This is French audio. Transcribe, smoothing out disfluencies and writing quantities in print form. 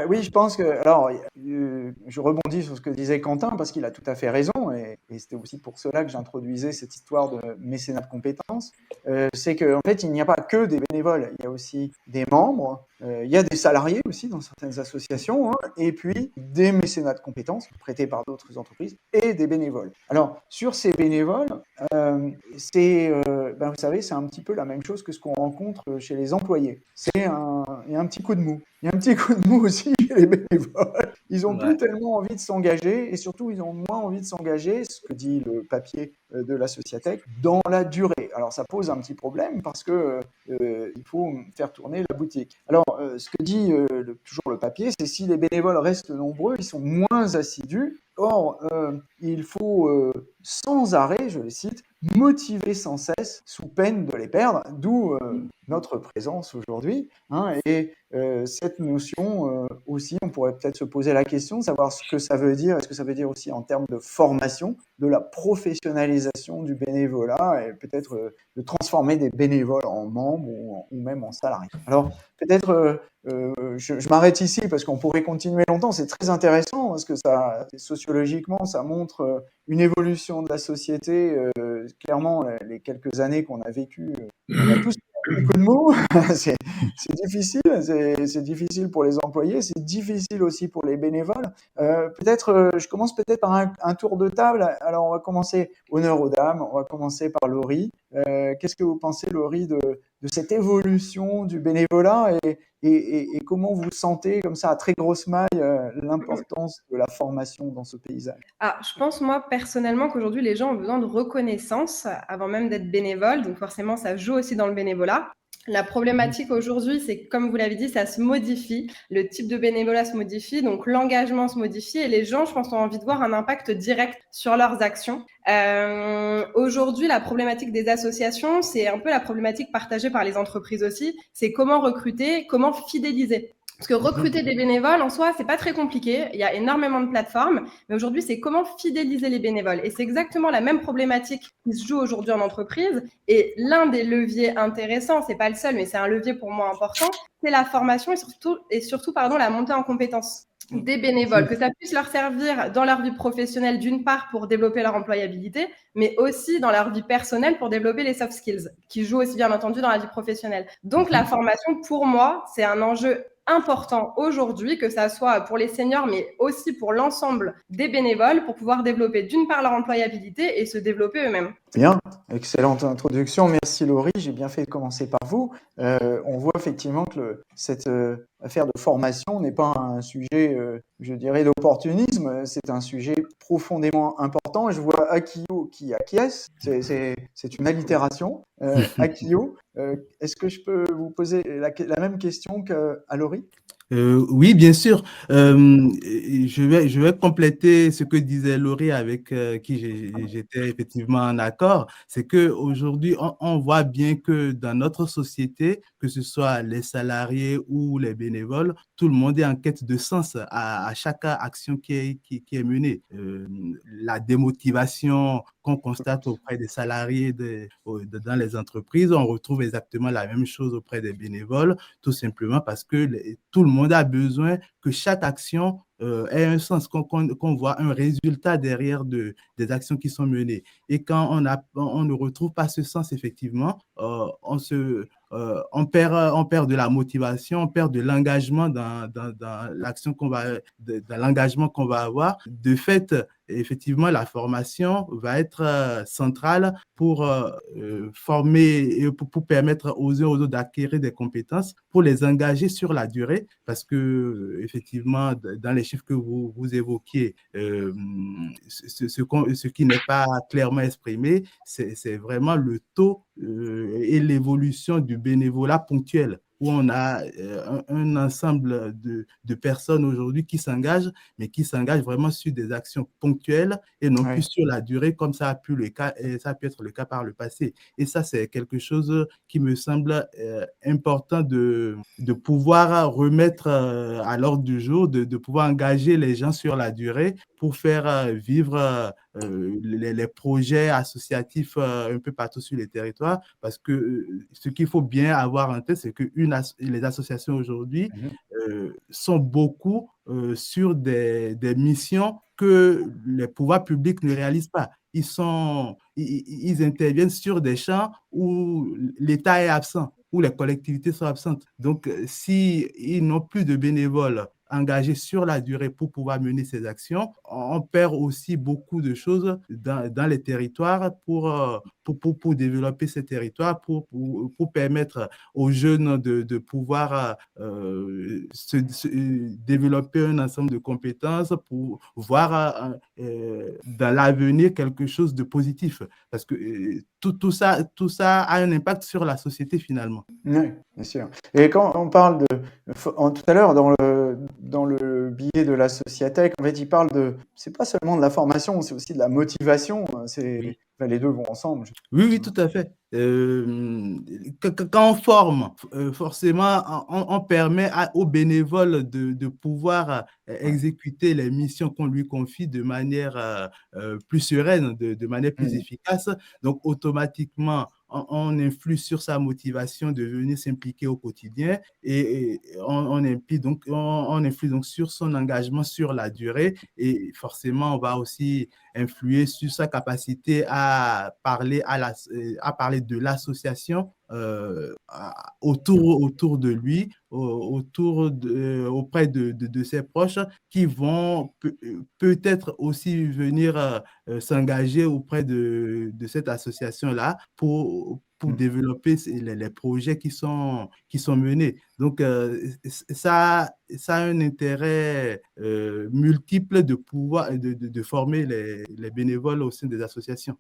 Oui, je pense que, alors, je rebondis sur ce que disait Quentin parce qu'il a tout à fait raison et c'était aussi pour cela que j'introduisais cette histoire de mécénat de compétences. C'est qu'en fait, il n'y a pas que des bénévoles, il y a aussi des membres, il y a des salariés aussi dans certaines associations, hein, et puis des mécénats de compétences prêtés par d'autres entreprises et des bénévoles. Alors, sur ces bénévoles, vous savez, c'est un petit peu la même chose que ce qu'on rencontre chez les employés. Il y a un petit coup de mou. Il y a un petit coup de mou aussi chez les bénévoles. Ils n'ont plus Ouais. tellement envie de s'engager et surtout, ils ont moins envie de s'engager, ce que dit le papier de la Sociatec, dans la durée. Alors, ça pose un petit problème parce que il faut faire tourner la boutique. Alors, ce que dit toujours le papier, c'est si les bénévoles restent nombreux, ils sont moins assidus. Or, il faut sans arrêt, je les cite, motiver sans cesse sous peine de les perdre, d'où notre présence aujourd'hui. Hein, et cette notion aussi, on pourrait peut-être se poser la question de savoir ce que ça veut dire. Est-ce que ça veut dire aussi en termes de formation, de la professionnalisation du bénévolat et peut-être de transformer des bénévoles en membres ou même en salariés. Alors peut-être je m'arrête ici parce qu'on pourrait continuer longtemps. C'est très intéressant parce que sociologiquement, ça montre une évolution de la société. Clairement, les quelques années qu'on a vécues, on a tous un coup de mou. c'est difficile. C'est difficile pour les employés. C'est difficile aussi pour les bénévoles. Je commence peut-être par un tour de table. Alors, on va commencer honneur aux dames. On va commencer par Laurie. Qu'est-ce que vous pensez, Laurie, de cette évolution du bénévolat et comment vous sentez comme ça à très grosse maille l'importance de la formation dans ce paysage? Je pense, moi, personnellement, qu'aujourd'hui, les gens ont besoin de reconnaissance avant même d'être bénévoles. Donc, forcément, ça joue aussi dans le bénévolat. La problématique aujourd'hui, c'est que, comme vous l'avez dit, ça se modifie. Le type de bénévolat se modifie, donc l'engagement se modifie et les gens, je pense, ont envie de voir un impact direct sur leurs actions. Aujourd'hui, la problématique des associations, c'est un peu la problématique partagée par les entreprises aussi. C'est comment recruter, comment fidéliser. Parce que recruter des bénévoles, en soi, c'est pas très compliqué. Il y a énormément de plateformes. Mais aujourd'hui, c'est comment fidéliser les bénévoles. Et c'est exactement la même problématique qui se joue aujourd'hui en entreprise. Et l'un des leviers intéressants, c'est pas le seul, mais c'est un levier pour moi important, c'est la formation et surtout la montée en compétences des bénévoles, que ça puisse leur servir dans leur vie professionnelle, d'une part pour développer leur employabilité, mais aussi dans leur vie personnelle pour développer les soft skills, qui jouent aussi bien entendu dans la vie professionnelle. Donc la formation, pour moi, c'est un enjeu important aujourd'hui, que ça soit pour les seniors, mais aussi pour l'ensemble des bénévoles, pour pouvoir développer d'une part leur employabilité et se développer eux-mêmes. Bien, excellente introduction. Merci Laurie, j'ai bien fait de commencer par vous. On voit effectivement que cette affaire de formation n'est pas un sujet, je dirais, d'opportunisme, c'est un sujet profondément important. Je vois Akio qui acquiesce, c'est une allitération. Akio, est-ce que je peux vous poser la même question qu'à Laurie? Oui, bien sûr. Je vais compléter ce que disait Laurie avec qui j'étais effectivement en accord. C'est que aujourd'hui, on voit bien que dans notre société, que ce soit les salariés ou les bénévoles, tout le monde est en quête de sens à chaque action qui est menée. La démotivation qu'on constate auprès des salariés dans les entreprises, on retrouve exactement la même chose auprès des bénévoles, tout simplement parce que tout le monde a besoin que chaque action ait un sens, qu'on voit un résultat derrière des actions qui sont menées. Et quand on ne retrouve pas ce sens, effectivement, on perd de la motivation, on perd de l'engagement dans l'action dans l'engagement qu'on va avoir. De fait, effectivement, la formation va être centrale pour former et pour permettre aux uns aux autres d'acquérir des compétences, pour les engager sur la durée, parce que effectivement, dans les chiffres que vous évoquiez, ce qui n'est pas clairement exprimé, c'est vraiment le taux et l'évolution du bénévolat ponctuel, où on a un ensemble de personnes aujourd'hui qui s'engagent, mais qui s'engagent vraiment sur des actions ponctuelles et non plus sur la durée, comme ça a pu être le cas par le passé. Et ça, c'est quelque chose qui me semble important de pouvoir remettre à l'ordre du jour, de pouvoir engager les gens sur la durée pour faire vivre les projets associatifs un peu partout sur les territoires, parce que ce qu'il faut bien avoir en tête, c'est que les associations aujourd'hui sont beaucoup sur des missions que les pouvoirs publics ne réalisent pas. Ils interviennent sur des champs où l'État est absent, où les collectivités sont absentes. Donc, s'ils n'ont plus de bénévoles engagés sur la durée pour pouvoir mener ces actions, on perd aussi beaucoup de choses dans les territoires pour développer ces territoires, pour permettre aux jeunes de pouvoir développer un ensemble de compétences pour voir dans l'avenir quelque chose de positif. Parce que tout ça a un impact sur la société finalement. Oui, bien sûr. Et quand on parle tout à l'heure, dans le billet de la Sociatech, en fait, il parle c'est pas seulement de la formation, c'est aussi de la motivation. Oui. Enfin, les deux vont ensemble. Oui, tout à fait. Quand on forme, forcément, on permet aux bénévoles de pouvoir exécuter les missions qu'on lui confie de manière plus sereine, de manière plus efficace. Donc, automatiquement, on influe sur sa motivation de venir s'impliquer au quotidien et on influe donc sur son engagement sur la durée et forcément, on va aussi influer sur sa capacité à parler de l'association autour de lui, auprès de ses proches qui vont peut-être aussi venir s'engager auprès de cette association-là pour développer les projets qui sont menés. Donc, ça a un intérêt multiple de pouvoir de former les bénévoles au sein des associations.